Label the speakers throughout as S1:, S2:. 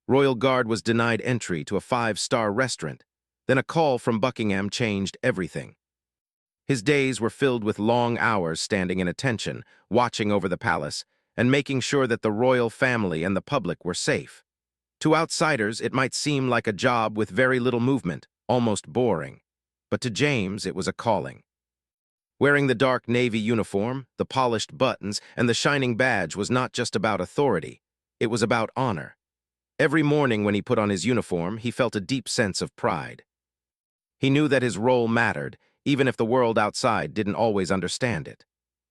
S1: Royal Guard was denied entry to a five-star restaurant. Then a call from Buckingham changed everything. His days were filled with long hours standing in attention, watching over the palace, and making sure that the royal family and the public were safe. To outsiders, it might seem like a job with very little movement, almost boring. But to James, it was a calling. Wearing the dark navy uniform, the polished buttons, and the shining badge was not just about authority. It was about honor. Every morning when he put on his uniform, he felt a deep sense of pride. He knew that his role mattered, even if the world outside didn't always understand it.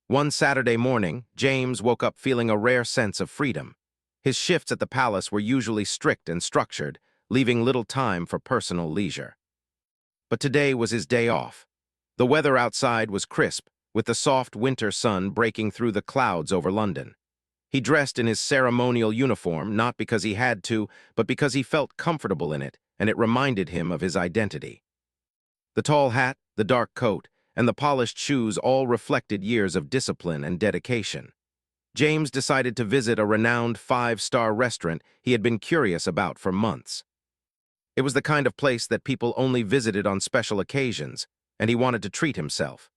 S1: One Saturday morning, James woke up feeling a rare sense of freedom. His shifts at the palace were usually strict and structured, leaving little time for personal leisure. But today was his day off. The weather outside was crisp, with the soft winter sun breaking through the clouds over London. He dressed in his ceremonial uniform not because he had to, but because he felt comfortable in it, and it reminded him of his identity. The tall hat, the dark coat, and the polished shoes all reflected years of discipline and dedication. James decided to visit a renowned five-star restaurant he had been curious about for months. It was the kind of place that people only visited on special occasions, and he wanted to treat himself.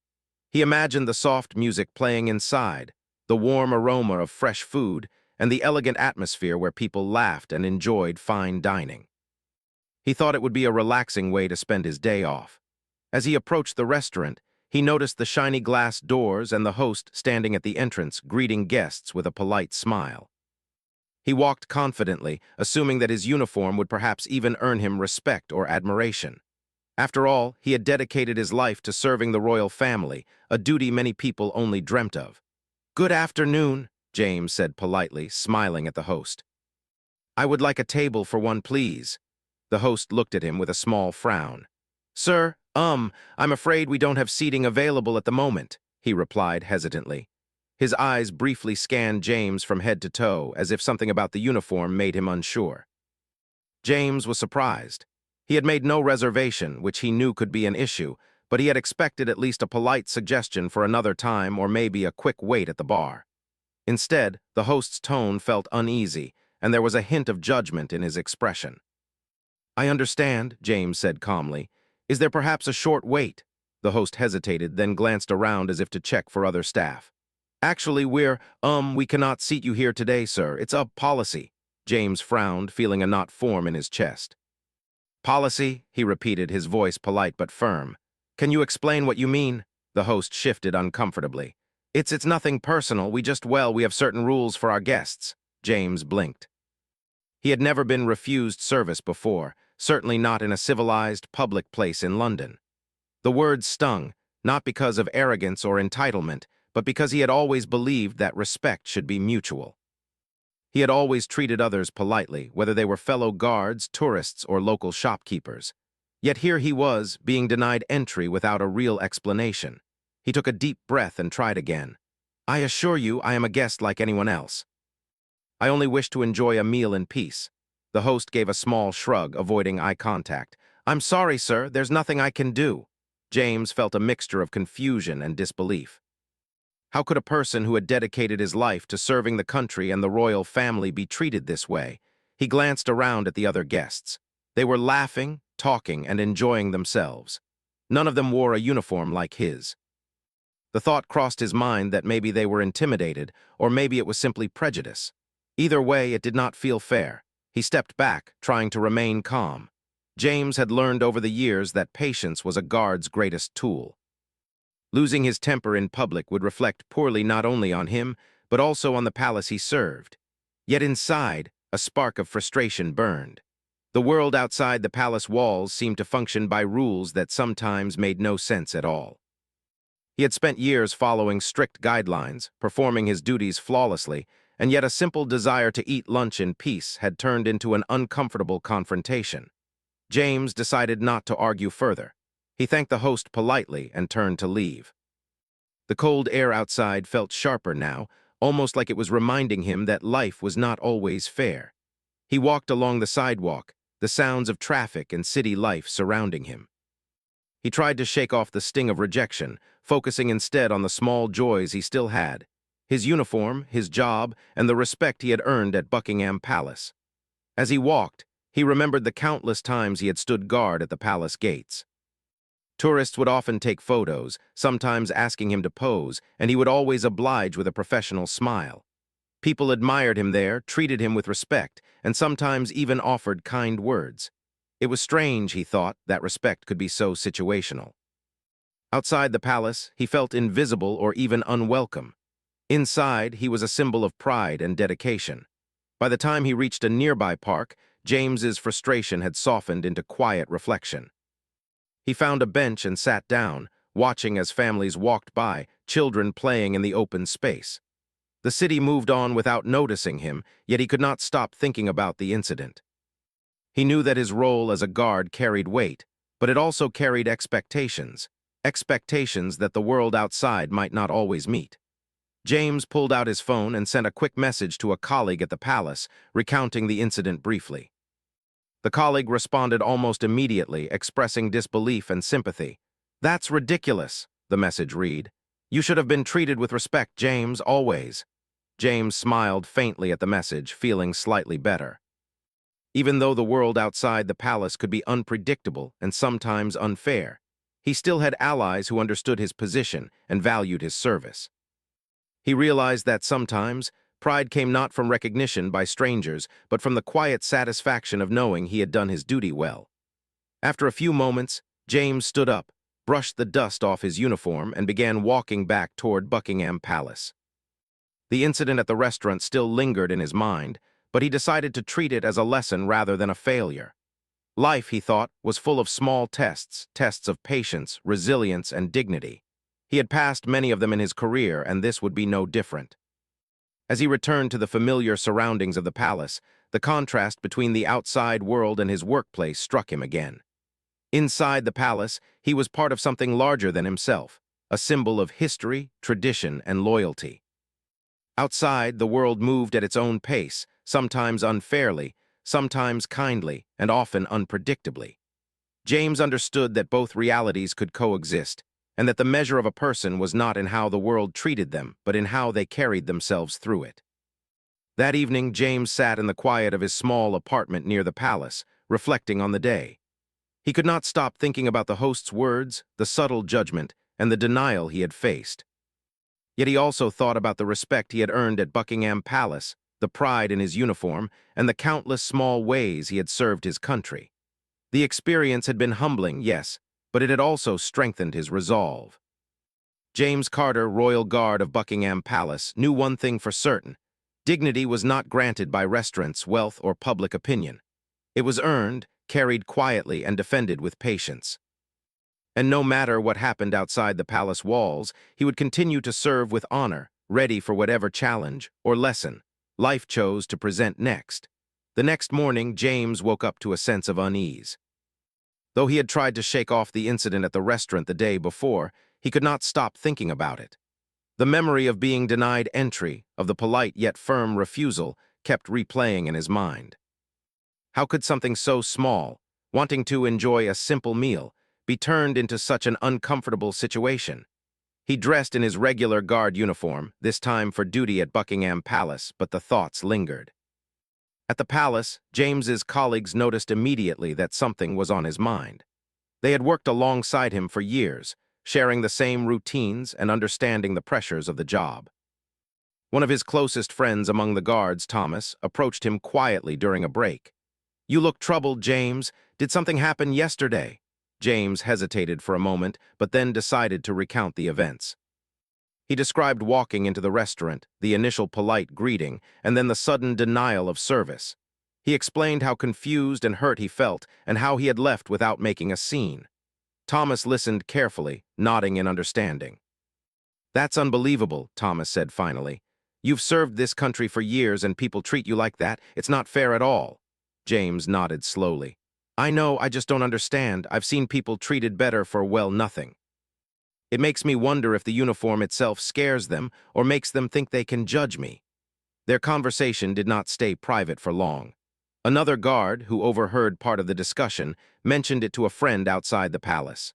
S1: He imagined the soft music playing inside, the warm aroma of fresh food, and the elegant atmosphere where people laughed and enjoyed fine dining. He thought it would be a relaxing way to spend his day off. As he approached the restaurant, he noticed the shiny glass doors and the host standing at the entrance, greeting guests with a polite smile. He walked confidently, assuming that his uniform would perhaps even earn him respect or admiration. After all, he had dedicated his life to serving the royal family, a duty many people only dreamt of. "Good afternoon," James said politely, smiling at the host. "I would like a table for one, please." The host looked at him with a small frown. "Sir, I'm afraid we don't have seating available at the moment," he replied hesitantly. His eyes briefly scanned James from head to toe, as if something about the uniform made him unsure. James was surprised. He had made no reservation, which he knew could be an issue, but he had expected at least a polite suggestion for another time or maybe a quick wait at the bar. Instead, the host's tone felt uneasy, and there was a hint of judgment in his expression. "I understand," James said calmly. "Is there perhaps a short wait?" The host hesitated, then glanced around as if to check for other staff. "Actually, we cannot seat you here today, sir. It's a policy." James frowned, feeling a knot form in his chest. "Policy?" he repeated, his voice polite but firm. "Can you explain what you mean?" The host shifted uncomfortably. It's nothing personal. We have certain rules for our guests." James blinked. He had never been refused service before, certainly not in a civilized, public place in London. The words stung, not because of arrogance or entitlement, but because he had always believed that respect should be mutual. He had always treated others politely, whether they were fellow guards, tourists, or local shopkeepers. Yet here he was, being denied entry without a real explanation. He took a deep breath and tried again. "I assure you I am a guest like anyone else. I only wish to enjoy a meal in peace." The host gave a small shrug, avoiding eye contact. "I'm sorry, sir, there's nothing I can do." James felt a mixture of confusion and disbelief. How could a person who had dedicated his life to serving the country and the royal family be treated this way? He glanced around at the other guests. They were laughing, talking, and enjoying themselves. None of them wore a uniform like his. The thought crossed his mind that maybe they were intimidated, or maybe it was simply prejudice. Either way, it did not feel fair. He stepped back, trying to remain calm. James had learned over the years that patience was a guard's greatest tool. Losing his temper in public would reflect poorly not only on him, but also on the palace he served. Yet inside, a spark of frustration burned. The world outside the palace walls seemed to function by rules that sometimes made no sense at all. He had spent years following strict guidelines, performing his duties flawlessly, and yet a simple desire to eat lunch in peace had turned into an uncomfortable confrontation. James decided not to argue further. He thanked the host politely and turned to leave. The cold air outside felt sharper now, almost like it was reminding him that life was not always fair. He walked along the sidewalk, the sounds of traffic and city life surrounding him. He tried to shake off the sting of rejection, focusing instead on the small joys he still had: his uniform, his job, and the respect he had earned at Buckingham Palace. As he walked, he remembered the countless times he had stood guard at the palace gates. Tourists would often take photos, sometimes asking him to pose, and he would always oblige with a professional smile. People admired him there, treated him with respect, and sometimes even offered kind words. It was strange, he thought, that respect could be so situational. Outside the palace, he felt invisible or even unwelcome. Inside, he was a symbol of pride and dedication. By the time he reached a nearby park, James's frustration had softened into quiet reflection. He found a bench and sat down, watching as families walked by, children playing in the open space. The city moved on without noticing him, yet he could not stop thinking about the incident. He knew that his role as a guard carried weight, but it also carried expectations that the world outside might not always meet. James pulled out his phone and sent a quick message to a colleague at the palace, recounting the incident briefly. The colleague responded almost immediately, expressing disbelief and sympathy. "That's ridiculous," the message read. "You should have been treated with respect, James, always." James smiled faintly at the message, feeling slightly better. Even though the world outside the palace could be unpredictable and sometimes unfair, he still had allies who understood his position and valued his service. He realized that sometimes pride came not from recognition by strangers, but from the quiet satisfaction of knowing he had done his duty well. After a few moments, James stood up, brushed the dust off his uniform, and began walking back toward Buckingham Palace. The incident at the restaurant still lingered in his mind, but he decided to treat it as a lesson rather than a failure. Life, he thought, was full of small tests of patience, resilience, and dignity. He had passed many of them in his career, and this would be no different. As he returned to the familiar surroundings of the palace, the contrast between the outside world and his workplace struck him again. Inside the palace, he was part of something larger than himself, a symbol of history, tradition, and loyalty. Outside, the world moved at its own pace, sometimes unfairly, sometimes kindly, and often unpredictably. James understood that both realities could coexist, and that the measure of a person was not in how the world treated them, but in how they carried themselves through it. That evening, James sat in the quiet of his small apartment near the palace, reflecting on the day. He could not stop thinking about the host's words, the subtle judgment, and the denial he had faced. Yet he also thought about the respect he had earned at Buckingham Palace, the pride in his uniform, and the countless small ways he had served his country. The experience had been humbling, yes, but it had also strengthened his resolve. James Carter, Royal Guard of Buckingham Palace, knew one thing for certain. Dignity was not granted by restaurants, wealth, or public opinion. It was earned, carried quietly, and defended with patience. And no matter what happened outside the palace walls, he would continue to serve with honor, ready for whatever challenge or lesson life chose to present next. The next morning, James woke up to a sense of unease. Though he had tried to shake off the incident at the restaurant the day before, he could not stop thinking about it. The memory of being denied entry, of the polite yet firm refusal, kept replaying in his mind. How could something so small, wanting to enjoy a simple meal, be turned into such an uncomfortable situation? He dressed in his regular guard uniform, this time for duty at Buckingham Palace, but the thoughts lingered. At the palace, James's colleagues noticed immediately that something was on his mind. They had worked alongside him for years, sharing the same routines and understanding the pressures of the job. One of his closest friends among the guards, Thomas, approached him quietly during a break. "You look troubled, James. Did something happen yesterday?" James hesitated for a moment, but then decided to recount the events. He described walking into the restaurant, the initial polite greeting, and then the sudden denial of service. He explained how confused and hurt he felt and how he had left without making a scene. Thomas listened carefully, nodding in understanding. "That's unbelievable," Thomas said finally. "You've served this country for years and people treat you like that. It's not fair at all." James nodded slowly. "I know, I just don't understand. I've seen people treated better for, well, nothing. It makes me wonder if the uniform itself scares them or makes them think they can judge me." Their conversation did not stay private for long. Another guard, who overheard part of the discussion, mentioned it to a friend outside the palace.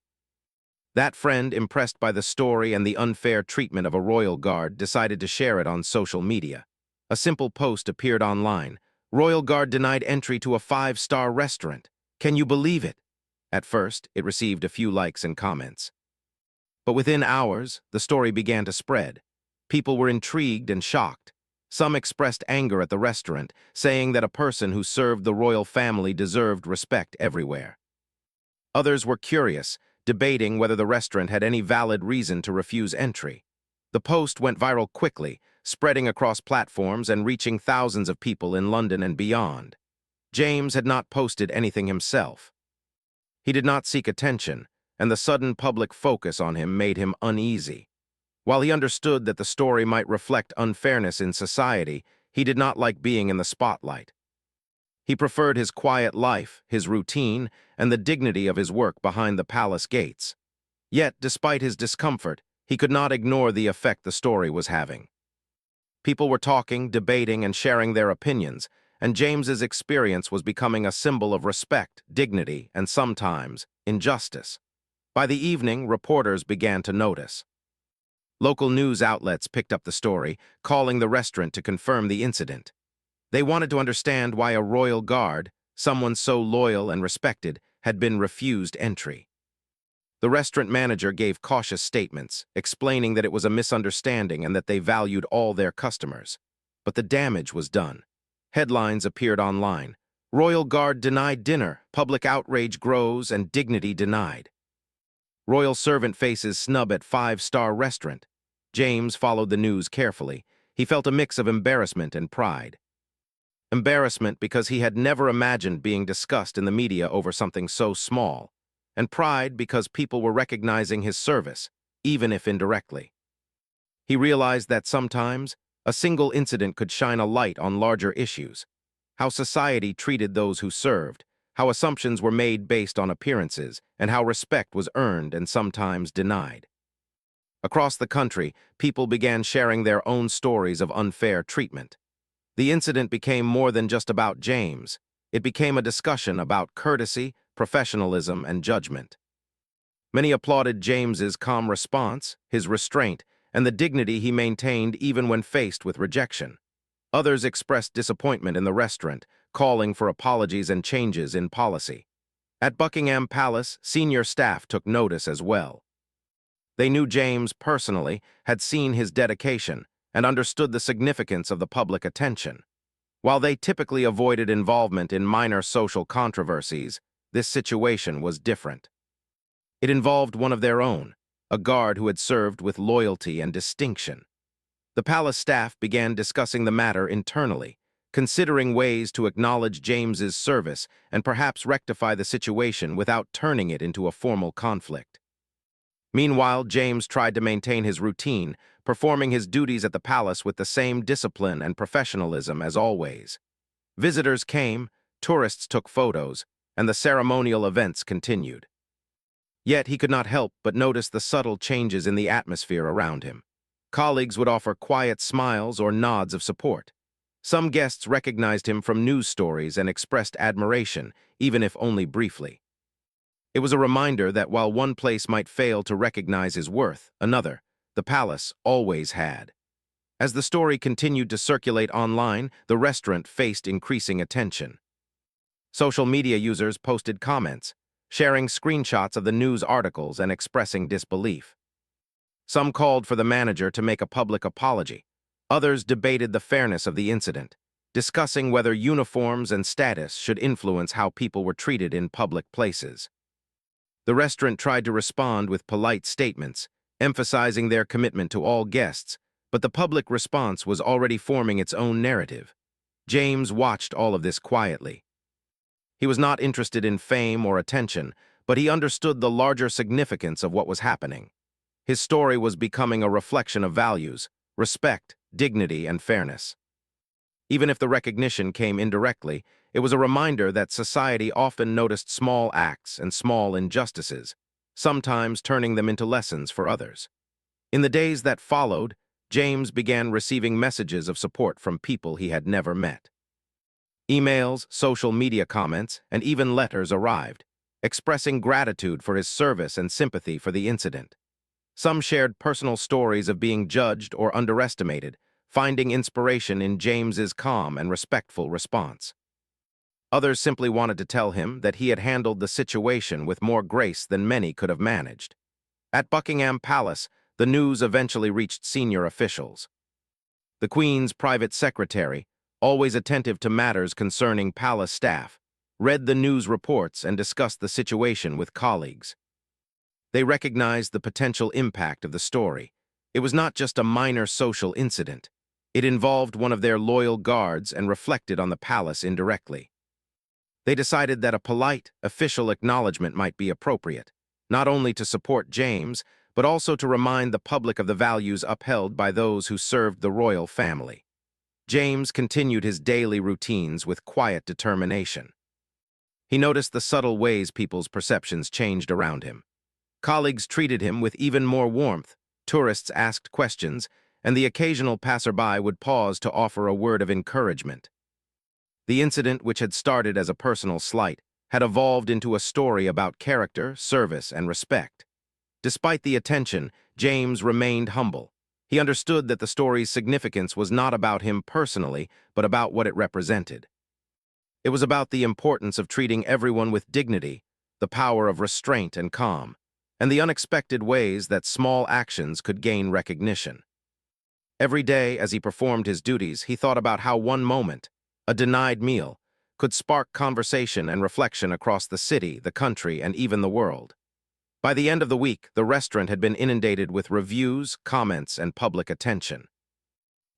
S1: That friend, impressed by the story and the unfair treatment of a royal guard, decided to share it on social media. A simple post appeared online. Royal Guard denied entry to a five-star restaurant. Can you believe it? At first, it received a few likes and comments. But within hours, the story began to spread. People were intrigued and shocked. Some expressed anger at the restaurant, saying that a person who served the royal family deserved respect everywhere. Others were curious, debating whether the restaurant had any valid reason to refuse entry. The post went viral quickly, spreading across platforms and reaching thousands of people in London and beyond. James had not posted anything himself. He did not seek attention, and the sudden public focus on him made him uneasy. While he understood that the story might reflect unfairness in society, he did not like being in the spotlight. He preferred his quiet life, his routine, and the dignity of his work behind the palace gates. Yet, despite his discomfort, he could not ignore the effect the story was having. People were talking, debating, and sharing their opinions, and James's experience was becoming a symbol of respect, dignity, and sometimes injustice. By the evening, reporters began to notice. Local news outlets picked up the story, calling the restaurant to confirm the incident. They wanted to understand why a royal guard, someone so loyal and respected, had been refused entry. The restaurant manager gave cautious statements, explaining that it was a misunderstanding and that they valued all their customers. But the damage was done. Headlines appeared online. Royal Guard denied dinner, public outrage grows, and dignity denied. Royal servant faces snub at five-star restaurant. James followed the news carefully. He felt a mix of embarrassment and pride. Embarrassment because he had never imagined being discussed in the media over something so small, and pride because people were recognizing his service, even if indirectly. He realized that sometimes a single incident could shine a light on larger issues, how society treated those who served, how assumptions were made based on appearances, and how respect was earned and sometimes denied. Across the country, people began sharing their own stories of unfair treatment. The incident became more than just about James. It became a discussion about courtesy, professionalism, and judgment. Many applauded James's calm response, his restraint, and the dignity he maintained even when faced with rejection. Others expressed disappointment in the restaurant, calling for apologies and changes in policy. At Buckingham Palace, senior staff took notice as well. They knew James personally, had seen his dedication, and understood the significance of the public attention. While they typically avoided involvement in minor social controversies, this situation was different. It involved one of their own, a guard who had served with loyalty and distinction. The palace staff began discussing the matter internally, considering ways to acknowledge James's service and perhaps rectify the situation without turning it into a formal conflict. Meanwhile, James tried to maintain his routine, performing his duties at the palace with the same discipline and professionalism as always. Visitors came, tourists took photos, and the ceremonial events continued. Yet he could not help but notice the subtle changes in the atmosphere around him. Colleagues would offer quiet smiles or nods of support. Some guests recognized him from news stories and expressed admiration, even if only briefly. It was a reminder that while one place might fail to recognize his worth, another, the palace, always had. As the story continued to circulate online, the restaurant faced increasing attention. Social media users posted comments, sharing screenshots of the news articles and expressing disbelief. Some called for the manager to make a public apology. Others debated the fairness of the incident, discussing whether uniforms and status should influence how people were treated in public places. The restaurant tried to respond with polite statements, emphasizing their commitment to all guests, but the public response was already forming its own narrative. James watched all of this quietly. He was not interested in fame or attention, but he understood the larger significance of what was happening. His story was becoming a reflection of values, respect, dignity, and fairness. Even if the recognition came indirectly, it was a reminder that society often noticed small acts and small injustices, sometimes turning them into lessons for others. In the days that followed, James began receiving messages of support from people he had never met. Emails, social media comments, and even letters arrived, expressing gratitude for his service and sympathy for the incident. Some shared personal stories of being judged or underestimated, finding inspiration in James's calm and respectful response. Others simply wanted to tell him that he had handled the situation with more grace than many could have managed. At Buckingham Palace, the news eventually reached senior officials. The Queen's private secretary, always attentive to matters concerning palace staff, read the news reports and discussed the situation with colleagues. They recognized the potential impact of the story. It was not just a minor social incident. It involved one of their loyal guards and reflected on the palace indirectly. They decided that a polite, official acknowledgement might be appropriate, not only to support James, but also to remind the public of the values upheld by those who served the royal family. James continued his daily routines with quiet determination. He noticed the subtle ways people's perceptions changed around him. Colleagues treated him with even more warmth, tourists asked questions, and the occasional passerby would pause to offer a word of encouragement. The incident, which had started as a personal slight, had evolved into a story about character, service, and respect. Despite the attention, James remained humble. He understood that the story's significance was not about him personally, but about what it represented. It was about the importance of treating everyone with dignity, the power of restraint and calm, and the unexpected ways that small actions could gain recognition. Every day, as he performed his duties, he thought about how one moment, a denied meal, could spark conversation and reflection across the city, the country, and even the world. By the end of the week, the restaurant had been inundated with reviews, comments, and public attention.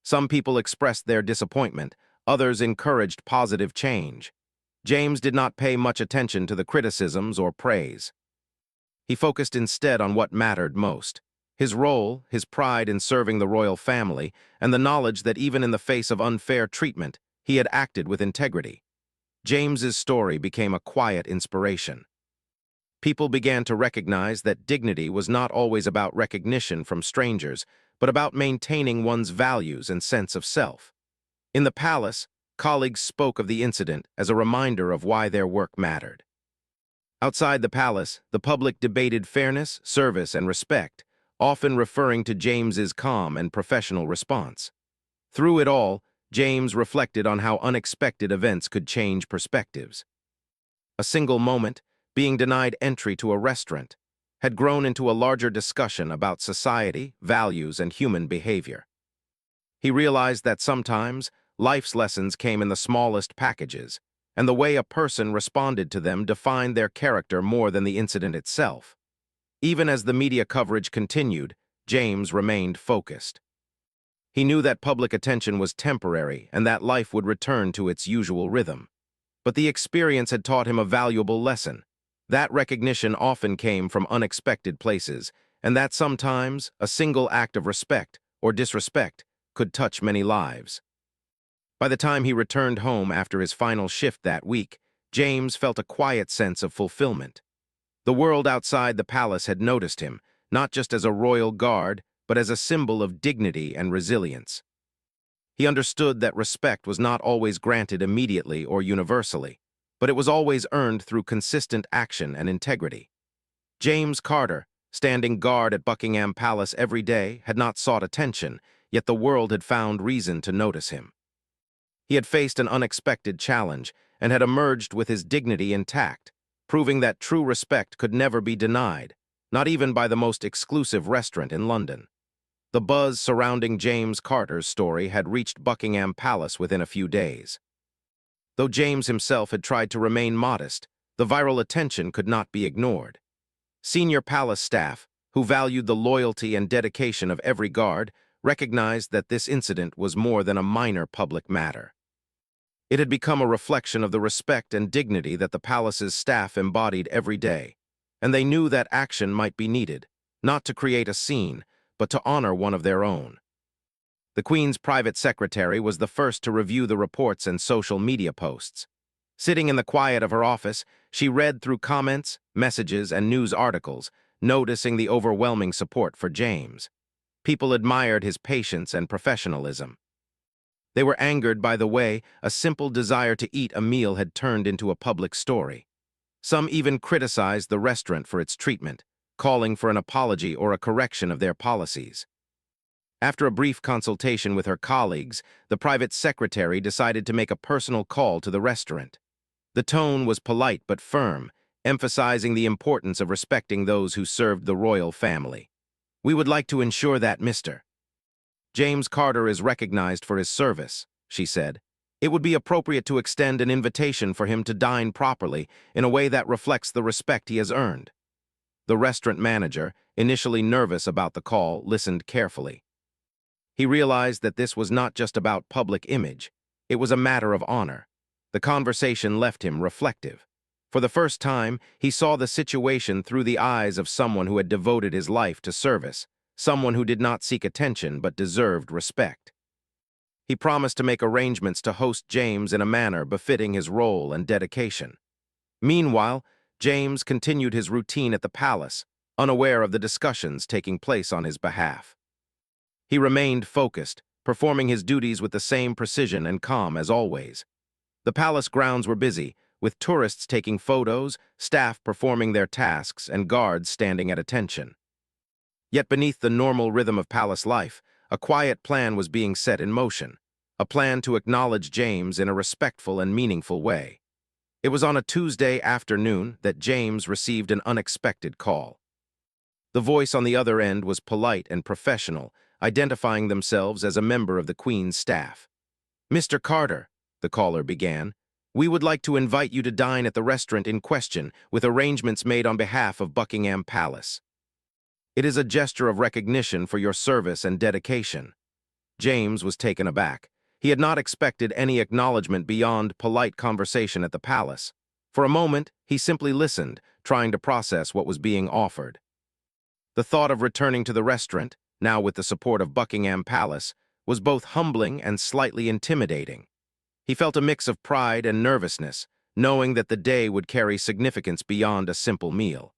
S1: Some people expressed their disappointment, others encouraged positive change. James did not pay much attention to the criticisms or praise. He focused instead on what mattered most: his role, his pride in serving the royal family, and the knowledge that even in the face of unfair treatment, he had acted with integrity. James's story became a quiet inspiration. People began to recognize that dignity was not always about recognition from strangers, but about maintaining one's values and sense of self. In the palace, colleagues spoke of the incident as a reminder of why their work mattered. Outside the palace, the public debated fairness, service, and respect, often referring to James's calm and professional response. Through it all, James reflected on how unexpected events could change perspectives. A single moment, being denied entry to a restaurant, had grown into a larger discussion about society, values, and human behavior. He realized that sometimes life's lessons came in the smallest packages, and the way a person responded to them defined their character more than the incident itself. Even as the media coverage continued, James remained focused. He knew that public attention was temporary and that life would return to its usual rhythm. But the experience had taught him a valuable lesson. That recognition often came from unexpected places, and that sometimes a single act of respect or disrespect could touch many lives. By the time he returned home after his final shift that week, James felt a quiet sense of fulfillment. The world outside the palace had noticed him, not just as a royal guard, but as a symbol of dignity and resilience. He understood that respect was not always granted immediately or universally, but it was always earned through consistent action and integrity. James Carter, standing guard at Buckingham Palace every day, had not sought attention, yet the world had found reason to notice him. He had faced an unexpected challenge and had emerged with his dignity intact, proving that true respect could never be denied, not even by the most exclusive restaurant in London. The buzz surrounding James Carter's story had reached Buckingham Palace within a few days. Though James himself had tried to remain modest, the viral attention could not be ignored. Senior palace staff, who valued the loyalty and dedication of every guard, recognized that this incident was more than a minor public matter. It had become a reflection of the respect and dignity that the palace's staff embodied every day, and they knew that action might be needed, not to create a scene, but to honor one of their own. The Queen's private secretary was the first to review the reports and social media posts. Sitting in the quiet of her office, she read through comments, messages, and news articles, noticing the overwhelming support for James. People admired his patience and professionalism. They were angered by the way a simple desire to eat a meal had turned into a public story. Some even criticized the restaurant for its treatment, calling for an apology or a correction of their policies. After a brief consultation with her colleagues, the private secretary decided to make a personal call to the restaurant. The tone was polite but firm, emphasizing the importance of respecting those who served the royal family. "We would like to ensure that Mr. James Carter is recognized for his service," she said. "It would be appropriate to extend an invitation for him to dine properly in a way that reflects the respect he has earned." The restaurant manager, initially nervous about the call, listened carefully. He realized that this was not just about public image. It was a matter of honor. The conversation left him reflective. For the first time, he saw the situation through the eyes of someone who had devoted his life to service, someone who did not seek attention but deserved respect. He promised to make arrangements to host James in a manner befitting his role and dedication. Meanwhile, James continued his routine at the palace, unaware of the discussions taking place on his behalf. He remained focused, performing his duties with the same precision and calm as always. The palace grounds were busy, with tourists taking photos, staff performing their tasks, and guards standing at attention. Yet beneath the normal rhythm of palace life, a quiet plan was being set in motion, a plan to acknowledge James in a respectful and meaningful way. It was on a Tuesday afternoon that James received an unexpected call. The voice on the other end was polite and professional, identifying themselves as a member of the Queen's staff. "Mr. Carter," the caller began, "we would like to invite you to dine at the restaurant in question with arrangements made on behalf of Buckingham Palace. It is a gesture of recognition for your service and dedication." James was taken aback. He had not expected any acknowledgement beyond polite conversation at the palace. For a moment, he simply listened, trying to process what was being offered. The thought of returning to the restaurant, now with the support of Buckingham Palace, was both humbling and slightly intimidating. He felt a mix of pride and nervousness, knowing that the day would carry significance beyond a simple meal.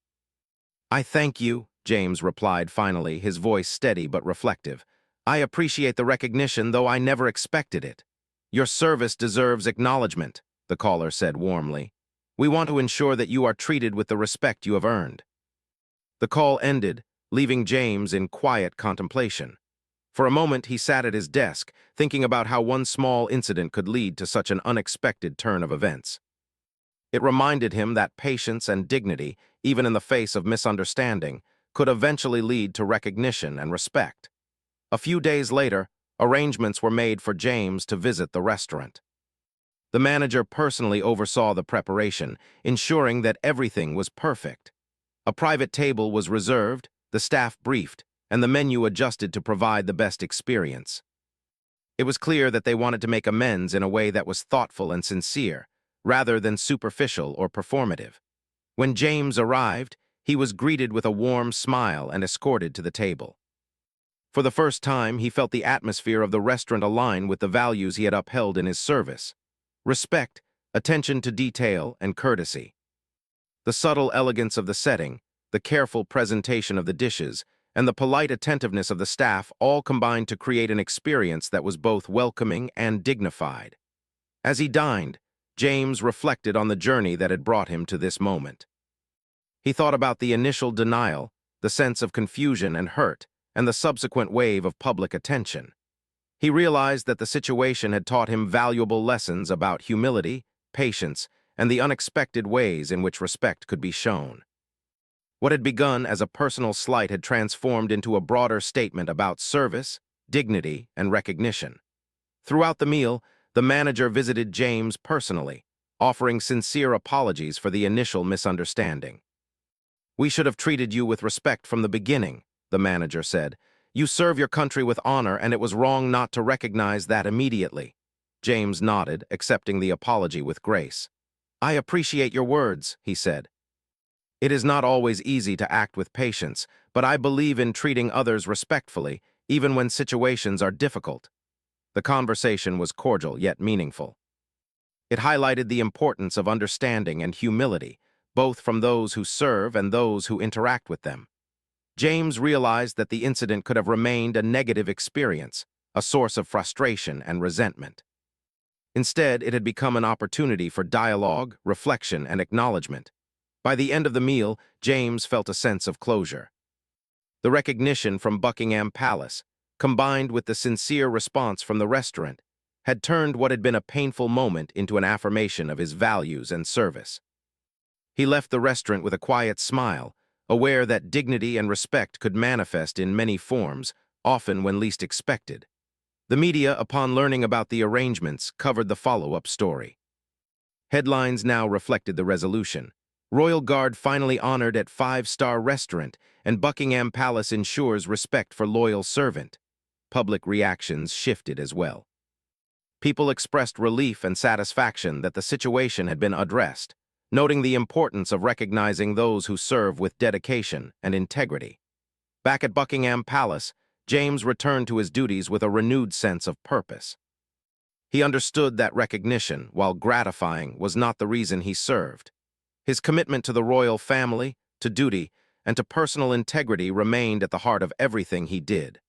S1: "I thank you," James replied finally, his voice steady but reflective. "I appreciate the recognition, though I never expected it." "Your service deserves acknowledgement," the caller said warmly. "We want to ensure that you are treated with the respect you have earned." The call ended, leaving James in quiet contemplation. For a moment, he sat at his desk, thinking about how one small incident could lead to such an unexpected turn of events. It reminded him that patience and dignity, even in the face of misunderstanding, could eventually lead to recognition and respect. A few days later, arrangements were made for James to visit the restaurant. The manager personally oversaw the preparation, ensuring that everything was perfect. A private table was reserved, the staff briefed, and the menu adjusted to provide the best experience. It was clear that they wanted to make amends in a way that was thoughtful and sincere, rather than superficial or performative. When James arrived, he was greeted with a warm smile and escorted to the table. For the first time, he felt the atmosphere of the restaurant align with the values he had upheld in his service: respect, attention to detail, and courtesy. The subtle elegance of the setting, the careful presentation of the dishes, and the polite attentiveness of the staff all combined to create an experience that was both welcoming and dignified. As he dined, James reflected on the journey that had brought him to this moment. He thought about the initial denial, the sense of confusion and hurt, and the subsequent wave of public attention. He realized that the situation had taught him valuable lessons about humility, patience, and the unexpected ways in which respect could be shown. What had begun as a personal slight had transformed into a broader statement about service, dignity, and recognition. Throughout the meal, the manager visited James personally, offering sincere apologies for the initial misunderstanding. "We should have treated you with respect from the beginning," the manager said. "You serve your country with honor, and it was wrong not to recognize that immediately." James nodded, accepting the apology with grace. "I appreciate your words," he said. "It is not always easy to act with patience, but I believe in treating others respectfully, even when situations are difficult." The conversation was cordial yet meaningful. It highlighted the importance of understanding and humility, both from those who serve and those who interact with them. James realized that the incident could have remained a negative experience, a source of frustration and resentment. Instead, it had become an opportunity for dialogue, reflection, and acknowledgement. By the end of the meal, James felt a sense of closure. The recognition from Buckingham Palace, combined with the sincere response from the restaurant, had turned what had been a painful moment into an affirmation of his values and service. He left the restaurant with a quiet smile, aware that dignity and respect could manifest in many forms, often when least expected. The media, upon learning about the arrangements, covered the follow-up story. Headlines now reflected the resolution. Royal Guard finally honored at five-star restaurant, and Buckingham Palace ensures respect for loyal servant. Public reactions shifted as well. People expressed relief and satisfaction that the situation had been addressed, noting the importance of recognizing those who serve with dedication and integrity. Back at Buckingham Palace, James returned to his duties with a renewed sense of purpose. He understood that recognition, while gratifying, was not the reason he served. His commitment to the royal family, to duty, and to personal integrity remained at the heart of everything he did.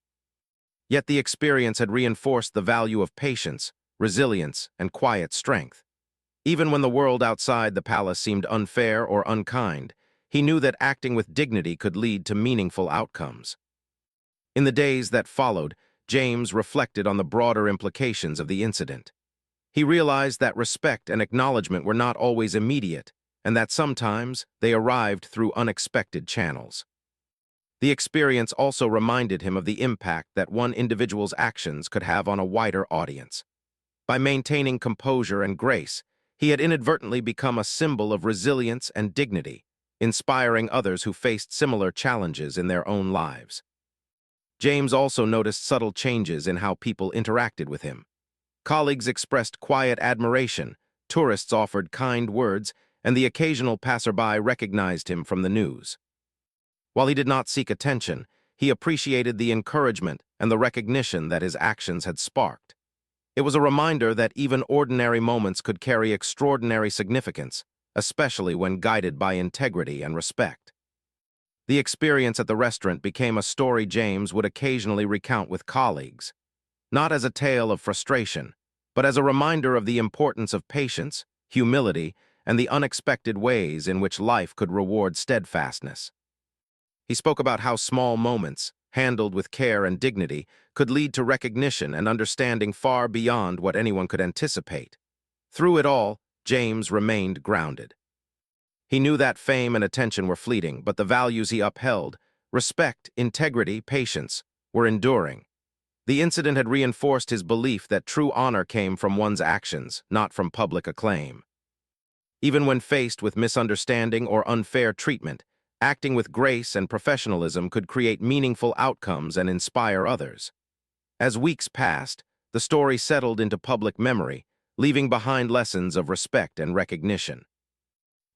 S1: Yet the experience had reinforced the value of patience, resilience, and quiet strength. Even when the world outside the palace seemed unfair or unkind, he knew that acting with dignity could lead to meaningful outcomes. In the days that followed, James reflected on the broader implications of the incident. He realized that respect and acknowledgement were not always immediate, and that sometimes they arrived through unexpected channels. The experience also reminded him of the impact that one individual's actions could have on a wider audience. By maintaining composure and grace, he had inadvertently become a symbol of resilience and dignity, inspiring others who faced similar challenges in their own lives. James also noticed subtle changes in how people interacted with him. Colleagues expressed quiet admiration, tourists offered kind words, and the occasional passerby recognized him from the news. While he did not seek attention, he appreciated the encouragement and the recognition that his actions had sparked. It was a reminder that even ordinary moments could carry extraordinary significance, especially when guided by integrity and respect. The experience at the restaurant became a story James would occasionally recount with colleagues, not as a tale of frustration, but as a reminder of the importance of patience, humility, and the unexpected ways in which life could reward steadfastness. He spoke about how small moments, handled with care and dignity, could lead to recognition and understanding far beyond what anyone could anticipate. Through it all, James remained grounded. He knew that fame and attention were fleeting, but the values he upheld, respect, integrity, patience, were enduring. The incident had reinforced his belief that true honor came from one's actions, not from public acclaim. Even when faced with misunderstanding or unfair treatment, acting with grace and professionalism could create meaningful outcomes and inspire others. As weeks passed, the story settled into public memory, leaving behind lessons of respect and recognition.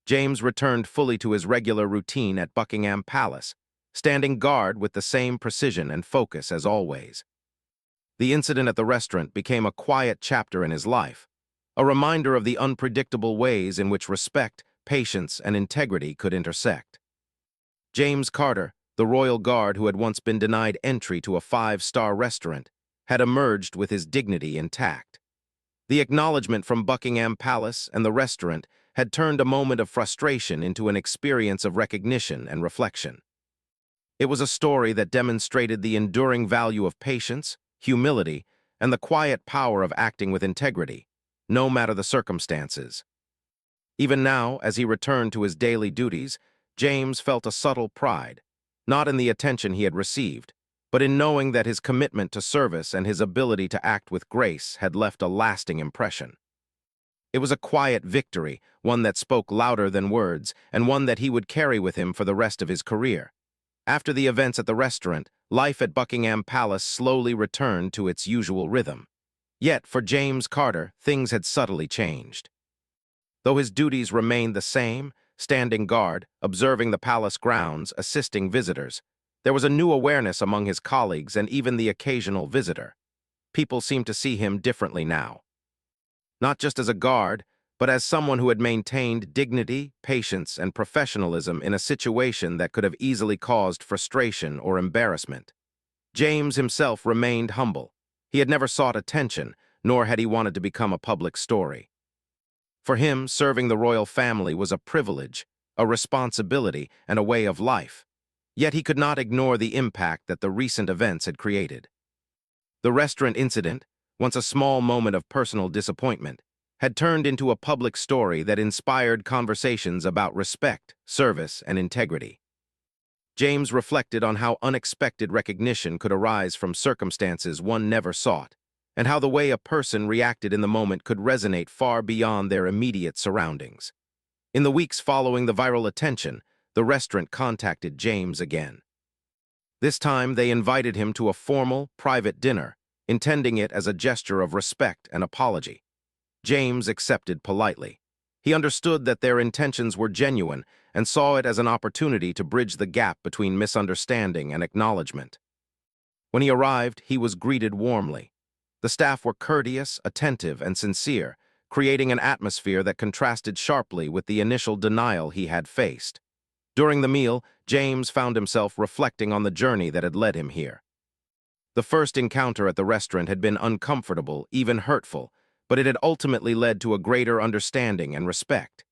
S1: James returned fully to his regular routine at Buckingham Palace, standing guard with the same precision and focus as always. The incident at the restaurant became a quiet chapter in his life, a reminder of the unpredictable ways in which respect, patience, and integrity could intersect. James Carter, the royal guard who had once been denied entry to a five-star restaurant, had emerged with his dignity intact. The acknowledgement from Buckingham Palace and the restaurant had turned a moment of frustration into an experience of recognition and reflection. It was a story that demonstrated the enduring value of patience, humility, and the quiet power of acting with integrity, no matter the circumstances. Even now, as he returned to his daily duties, James felt a subtle pride, not in the attention he had received, but in knowing that his commitment to service and his ability to act with grace had left a lasting impression. It was a quiet victory, one that spoke louder than words, and one that he would carry with him for the rest of his career. After the events at the restaurant, life at Buckingham Palace slowly returned to its usual rhythm. Yet, for James Carter, things had subtly changed. Though his duties remained the same, standing guard, observing the palace grounds, assisting visitors, there was a new awareness among his colleagues and even the occasional visitor. People seemed to see him differently now. Not just as a guard, but as someone who had maintained dignity, patience, and professionalism in a situation that could have easily caused frustration or embarrassment. James himself remained humble. He had never sought attention, nor had he wanted to become a public story. For him, serving the royal family was a privilege, a responsibility, and a way of life. Yet he could not ignore the impact that the recent events had created. The restaurant incident, once a small moment of personal disappointment, had turned into a public story that inspired conversations about respect, service, and integrity. James reflected on how unexpected recognition could arise from circumstances one never sought, and how the way a person reacted in the moment could resonate far beyond their immediate surroundings. In the weeks following the viral attention, the restaurant contacted James again. This time, they invited him to a formal, private dinner, intending it as a gesture of respect and apology. James accepted politely. He understood that their intentions were genuine and saw it as an opportunity to bridge the gap between misunderstanding and acknowledgement. When he arrived, he was greeted warmly. The staff were courteous, attentive, and sincere, creating an atmosphere that contrasted sharply with the initial denial he had faced. During the meal, James found himself reflecting on the journey that had led him here. The first encounter at the restaurant had been uncomfortable, even hurtful, but it had ultimately led to a greater understanding and respect.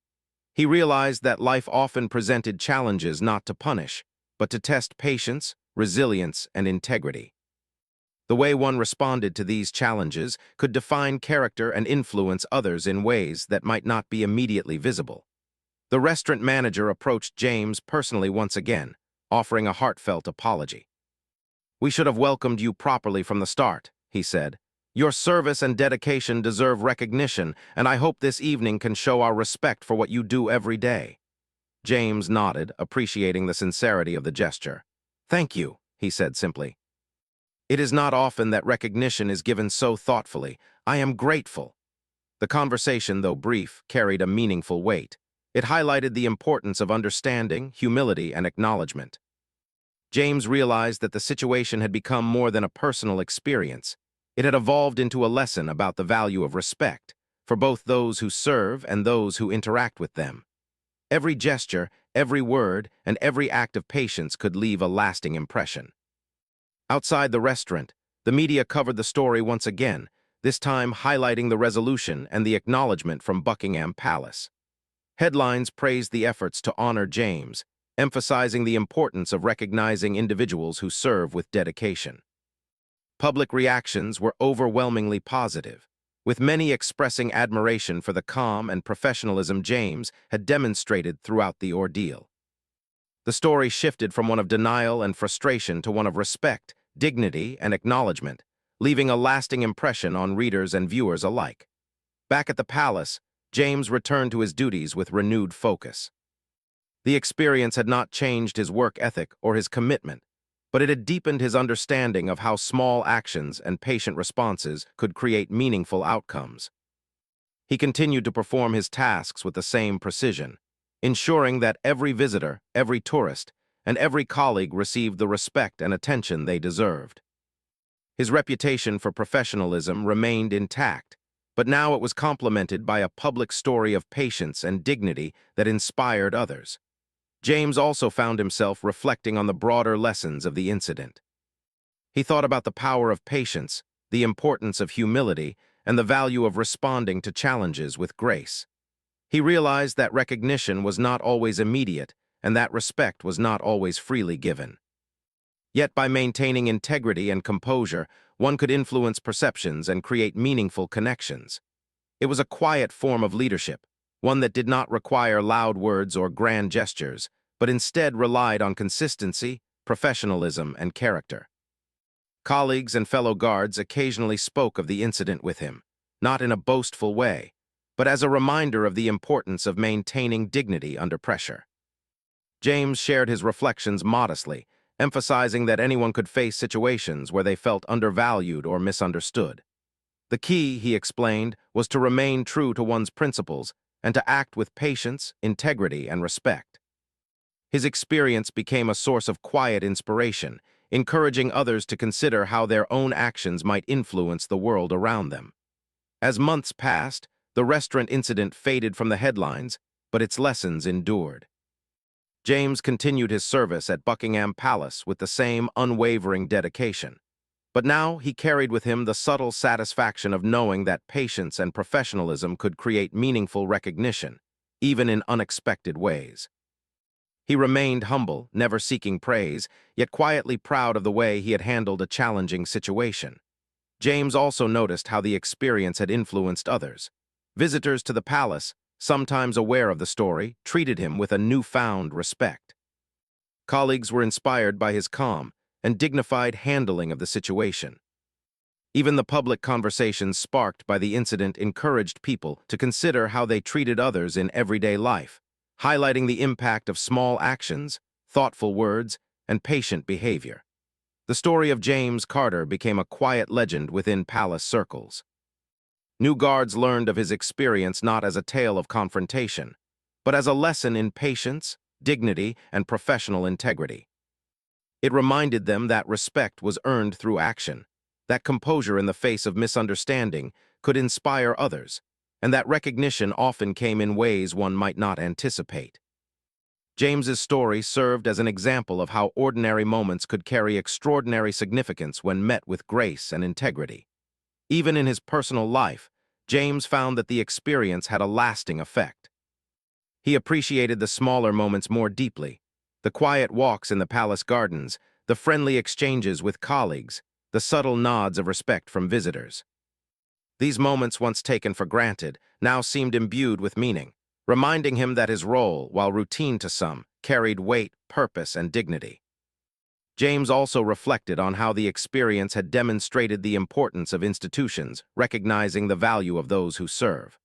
S1: He realized that life often presented challenges not to punish, but to test patience, resilience, and integrity. The way one responded to these challenges could define character and influence others in ways that might not be immediately visible. The restaurant manager approached James personally once again, offering a heartfelt apology. "We should have welcomed you properly from the start," he said. "Your service and dedication deserve recognition, and I hope this evening can show our respect for what you do every day." James nodded, appreciating the sincerity of the gesture. "Thank you," he said simply. "It is not often that recognition is given so thoughtfully. I am grateful." The conversation, though brief, carried a meaningful weight. It highlighted the importance of understanding, humility, and acknowledgement. James realized that the situation had become more than a personal experience. It had evolved into a lesson about the value of respect, for both those who serve and those who interact with them. Every gesture, every word, and every act of patience could leave a lasting impression. Outside the restaurant, the media covered the story once again, this time highlighting the resolution and the acknowledgement from Buckingham Palace. Headlines praised the efforts to honor James, emphasizing the importance of recognizing individuals who serve with dedication. Public reactions were overwhelmingly positive, with many expressing admiration for the calm and professionalism James had demonstrated throughout the ordeal. The story shifted from one of denial and frustration to one of respect, dignity, and acknowledgement, leaving a lasting impression on readers and viewers alike. Back at the palace, James returned to his duties with renewed focus. The experience had not changed his work ethic or his commitment, but it had deepened his understanding of how small actions and patient responses could create meaningful outcomes. He continued to perform his tasks with the same precision, ensuring that every visitor, every tourist, and every colleague received the respect and attention they deserved. His reputation for professionalism remained intact, but now it was complemented by a public story of patience and dignity that inspired others. James also found himself reflecting on the broader lessons of the incident. He thought about the power of patience, the importance of humility, and the value of responding to challenges with grace. He realized that recognition was not always immediate, and that respect was not always freely given. Yet by maintaining integrity and composure, one could influence perceptions and create meaningful connections. It was a quiet form of leadership, one that did not require loud words or grand gestures, but instead relied on consistency, professionalism, and character. Colleagues and fellow guards occasionally spoke of the incident with him, not in a boastful way, but as a reminder of the importance of maintaining dignity under pressure. James shared his reflections modestly, emphasizing that anyone could face situations where they felt undervalued or misunderstood. The key, he explained, was to remain true to one's principles and to act with patience, integrity, and respect. His experience became a source of quiet inspiration, encouraging others to consider how their own actions might influence the world around them. As months passed, the restaurant incident faded from the headlines, but its lessons endured. James continued his service at Buckingham Palace with the same unwavering dedication. But now he carried with him the subtle satisfaction of knowing that patience and professionalism could create meaningful recognition, even in unexpected ways. He remained humble, never seeking praise, yet quietly proud of the way he had handled a challenging situation. James also noticed how the experience had influenced others. Visitors to the palace, sometimes aware of the story, treated him with a newfound respect. Colleagues were inspired by his calm and dignified handling of the situation. Even the public conversations sparked by the incident encouraged people to consider how they treated others in everyday life, highlighting the impact of small actions, thoughtful words, and patient behavior. The story of James Carter became a quiet legend within palace circles. New guards learned of his experience not as a tale of confrontation, but as a lesson in patience, dignity, and professional integrity. It reminded them that respect was earned through action, that composure in the face of misunderstanding could inspire others, and that recognition often came in ways one might not anticipate. James's story served as an example of how ordinary moments could carry extraordinary significance when met with grace and integrity. Even in his personal life, James found that the experience had a lasting effect. He appreciated the smaller moments more deeply: the quiet walks in the palace gardens, the friendly exchanges with colleagues, the subtle nods of respect from visitors. These moments, once taken for granted, now seemed imbued with meaning, reminding him that his role, while routine to some, carried weight, purpose, and dignity. James also reflected on how the experience had demonstrated the importance of institutions, recognizing the value of those who serve.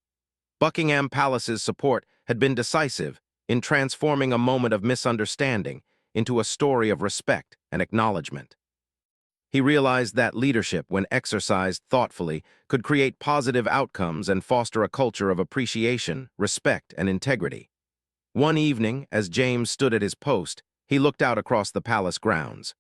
S1: Buckingham Palace's support had been decisive in transforming a moment of misunderstanding into a story of respect and acknowledgement. He realized that leadership, when exercised thoughtfully, could create positive outcomes and foster a culture of appreciation, respect, and integrity. One evening, as James stood at his post, he looked out across the palace grounds.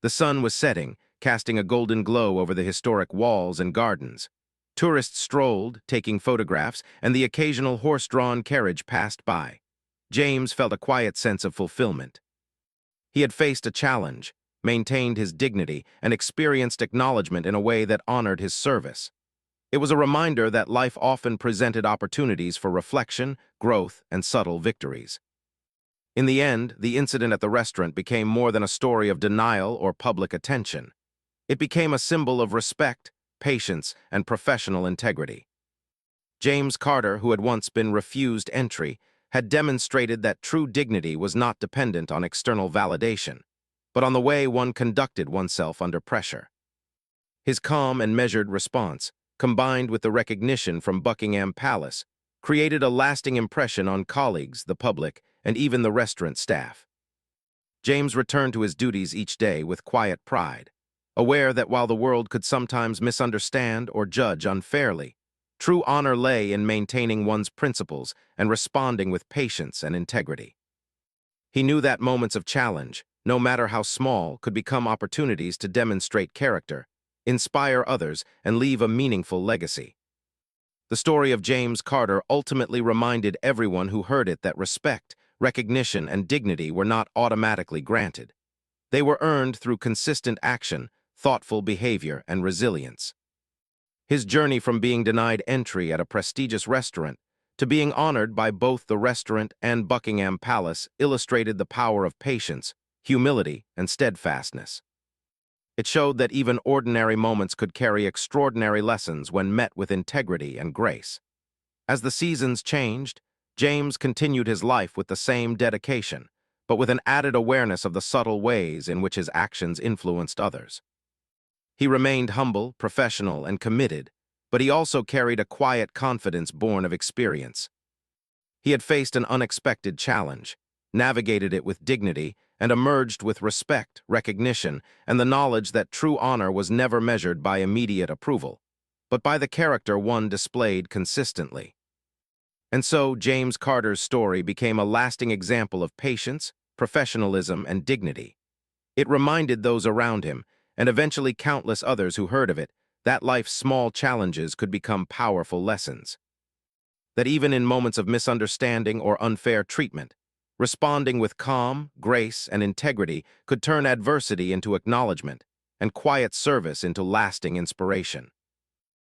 S1: The sun was setting, casting a golden glow over the historic walls and gardens. Tourists strolled, taking photographs, and the occasional horse-drawn carriage passed by. James felt a quiet sense of fulfillment. He had faced a challenge, maintained his dignity, and experienced acknowledgement in a way that honored his service. It was a reminder that life often presented opportunities for reflection, growth, and subtle victories. In the end, the incident at the restaurant became more than a story of denial or public attention. It became a symbol of respect, patience, and professional integrity. James Carter, who had once been refused entry, had demonstrated that true dignity was not dependent on external validation, but on the way one conducted oneself under pressure. His calm and measured response, combined with the recognition from Buckingham Palace, created a lasting impression on colleagues, the public, and even the restaurant staff. James returned to his duties each day with quiet pride, aware that while the world could sometimes misunderstand or judge unfairly, true honor lay in maintaining one's principles and responding with patience and integrity. He knew that moments of challenge, no matter how small, could become opportunities to demonstrate character, inspire others, and leave a meaningful legacy. The story of James Carter ultimately reminded everyone who heard it that respect, recognition, and dignity were not automatically granted. They were earned through consistent action, thoughtful behavior, and resilience. His journey from being denied entry at a prestigious restaurant to being honored by both the restaurant and Buckingham Palace illustrated the power of patience, humility, and steadfastness. It showed that even ordinary moments could carry extraordinary lessons when met with integrity and grace. As the seasons changed, James continued his life with the same dedication, but with an added awareness of the subtle ways in which his actions influenced others. He remained humble, professional, and committed, but he also carried a quiet confidence born of experience. He had faced an unexpected challenge, navigated it with dignity, and emerged with respect, recognition, and the knowledge that true honor was never measured by immediate approval, but by the character one displayed consistently. And so, James Carter's story became a lasting example of patience, professionalism, and dignity. It reminded those around him, and eventually countless others who heard of it, that life's small challenges could become powerful lessons. That even in moments of misunderstanding or unfair treatment, responding with calm, grace, and integrity could turn adversity into acknowledgement and quiet service into lasting inspiration.